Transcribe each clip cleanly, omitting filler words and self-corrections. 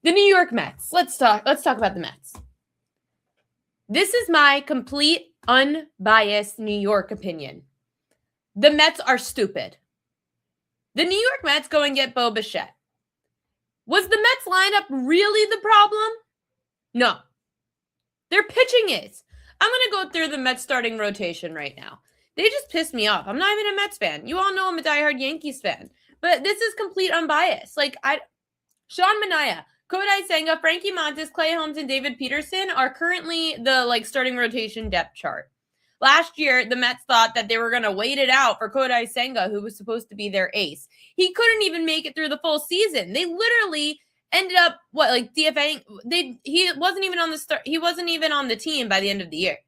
The New York Mets. Let's talk about the Mets. This is my complete, unbiased New York opinion. The Mets are stupid. The New York Mets go and get Bo Bichette. Was the Mets lineup really the problem? No. Their pitching is. I'm going to go through the Mets starting rotation right now. They just pissed me off. I'm not even a Mets fan. You all know I'm a diehard Yankees fan. But this is complete unbiased. Sean Manaea, Kodai Senga, Frankie Montas, Clay Holmes, and David Peterson are currently the starting rotation depth chart. Last year, the Mets thought that they were going to wait it out for Kodai Senga, who was supposed to be their ace. He couldn't even make it through the full season. They literally ended up DFAing. He wasn't even on the start. He wasn't even on the team by the end of the year.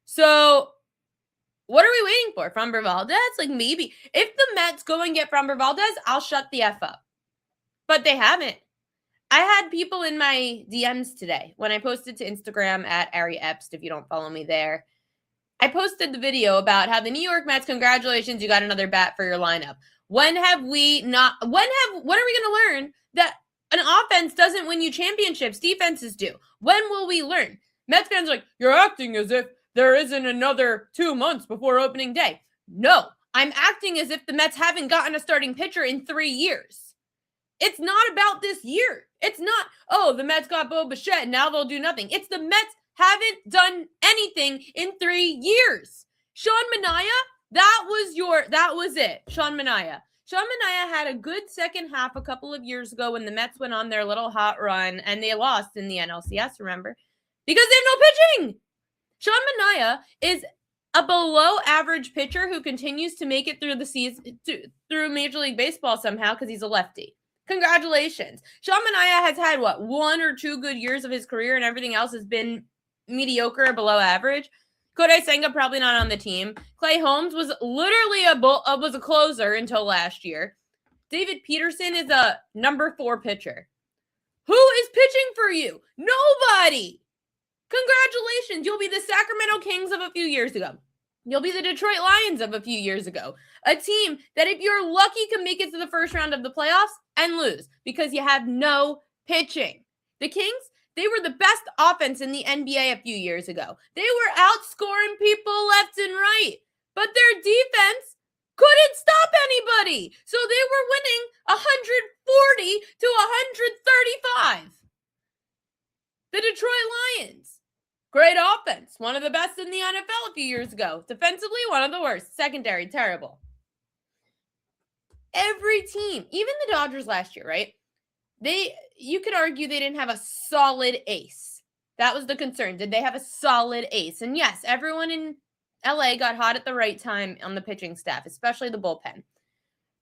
So what are we waiting for? Framber Valdez? Maybe if the Mets go and get Framber Valdez, I'll shut the F up. But they haven't. I had people in my DMs today when I posted to Instagram at Ari Epst, if you don't follow me there. I posted the video about how the New York Mets, congratulations, you got another bat for your lineup. When are we going to learn that an offense doesn't win you championships, defenses do? When will we learn? Mets fans are like, you're acting as if there isn't another 2 months before opening day. No, I'm acting as if the Mets haven't gotten a starting pitcher in 3 years. It's not about this year. It's not, oh, the Mets got Bo Bichette, now they'll do nothing. It's the Mets haven't done anything in 3 years. Sean Manaea, that was it. Sean Manaea. Sean Manaea had a good second half a couple of years ago when the Mets went on their little hot run and they lost in the NLCS, remember? Because they have no pitching. Sean Manaea is a below average pitcher who continues to make it through the season, through Major League Baseball somehow because he's a lefty. Congratulations. Sean Manaea has had, 1 or 2 good years of his career and everything else has been mediocre or below average. Kodai Senga probably not on the team. Clay Holmes was literally a closer until last year. David Peterson is a number 4 pitcher. Who is pitching for you? Nobody. Congratulations. You'll be the Sacramento Kings of a few years ago. You'll be the Detroit Lions of a few years ago. A team that, if you're lucky, can make it to the first round of the playoffs and lose because you have no pitching. The Kings, they were the best offense in the NBA a few years ago. They were outscoring people left and right, but their defense couldn't stop anybody. So they were winning 140 to 135. The Detroit Lions, great offense, one of the best in the NFL a few years ago. Defensively, one of the worst. Secondary, terrible. Every team, even the Dodgers last year, right? You could argue they didn't have a solid ace. That was the concern. Did they have a solid ace? And yes, everyone in LA got hot at the right time on the pitching staff, especially the bullpen.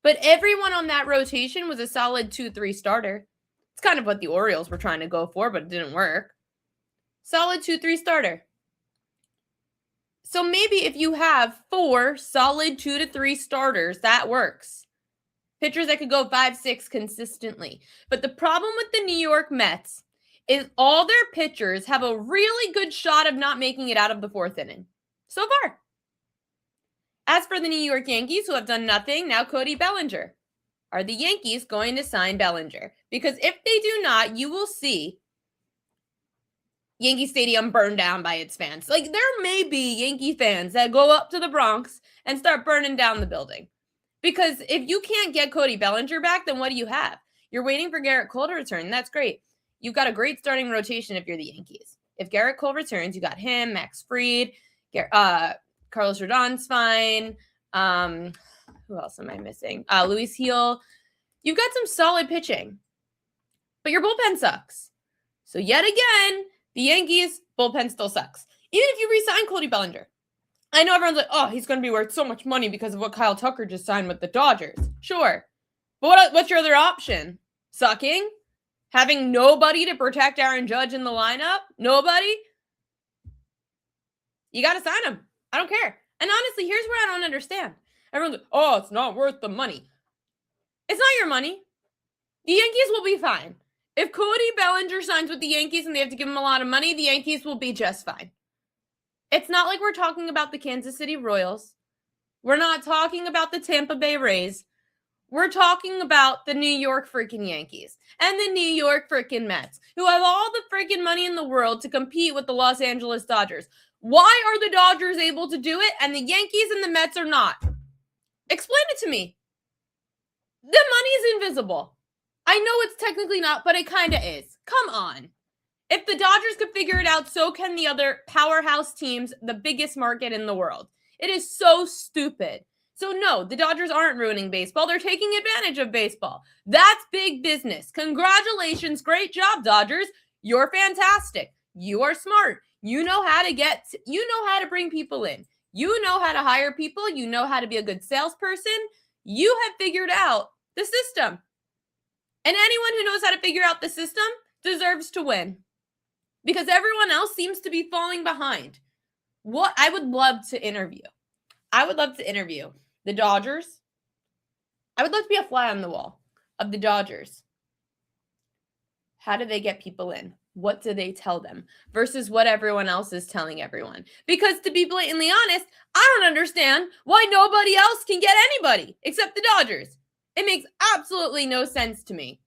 But everyone on that rotation was a solid 2-3 starter. It's kind of what the Orioles were trying to go for, but it didn't work. Solid 2-3 starter. So maybe if you have 4 solid 2 to 3 starters, that works. Pitchers that could go 5-6 consistently. But the problem with the New York Mets is all their pitchers have a really good shot of not making it out of the 4th inning. So far. As for the New York Yankees, who have done nothing, now Cody Bellinger. Are the Yankees going to sign Bellinger? Because if they do not, you will see Yankee Stadium burned down by its fans. There may be Yankee fans that go up to the Bronx and start burning down the building. Because if you can't get Cody Bellinger back, then what do you have? You're waiting for Garrett Cole to return. That's great. You've got a great starting rotation if you're the Yankees. If Garrett Cole returns, you got him, Max Fried, Carlos Rodon's fine. Who else am I missing? Luis Heel. You've got some solid pitching. But your bullpen sucks. So yet again, the Yankees bullpen still sucks. Even if you re-sign Cody Bellinger. I know everyone's like, oh, he's going to be worth so much money because of what Kyle Tucker just signed with the Dodgers. Sure. But what's your other option? Sucking? Having nobody to protect Aaron Judge in the lineup? Nobody? You got to sign him. I don't care. And honestly, here's where I don't understand. Everyone's like, oh, it's not worth the money. It's not your money. The Yankees will be fine. If Cody Bellinger signs with the Yankees and they have to give him a lot of money, the Yankees will be just fine. It's not like we're talking about the Kansas City Royals. We're not talking about the Tampa Bay Rays. We're talking about the New York freaking Yankees and the New York freaking Mets, who have all the freaking money in the world to compete with the Los Angeles Dodgers. Why are the Dodgers able to do it and the Yankees and the Mets are not? Explain it to me. The money's invisible. I know it's technically not, but it kind of is. Come on. If the Dodgers could figure it out, so can the other powerhouse teams, the biggest market in the world. It is so stupid. So no, the Dodgers aren't ruining baseball. They're taking advantage of baseball. That's big business. Congratulations. Great job, Dodgers. You're fantastic. You are smart. You know how to bring people in. You know how to hire people. You know how to be a good salesperson. You have figured out the system. And anyone who knows how to figure out the system deserves to win. Because everyone else seems to be falling behind. What I would love to interview. I would love to interview the Dodgers. I would love to be a fly on the wall of the Dodgers. How do they get people in? What do they tell them versus what everyone else is telling everyone? Because to be blatantly honest, I don't understand why nobody else can get anybody except the Dodgers. It makes absolutely no sense to me.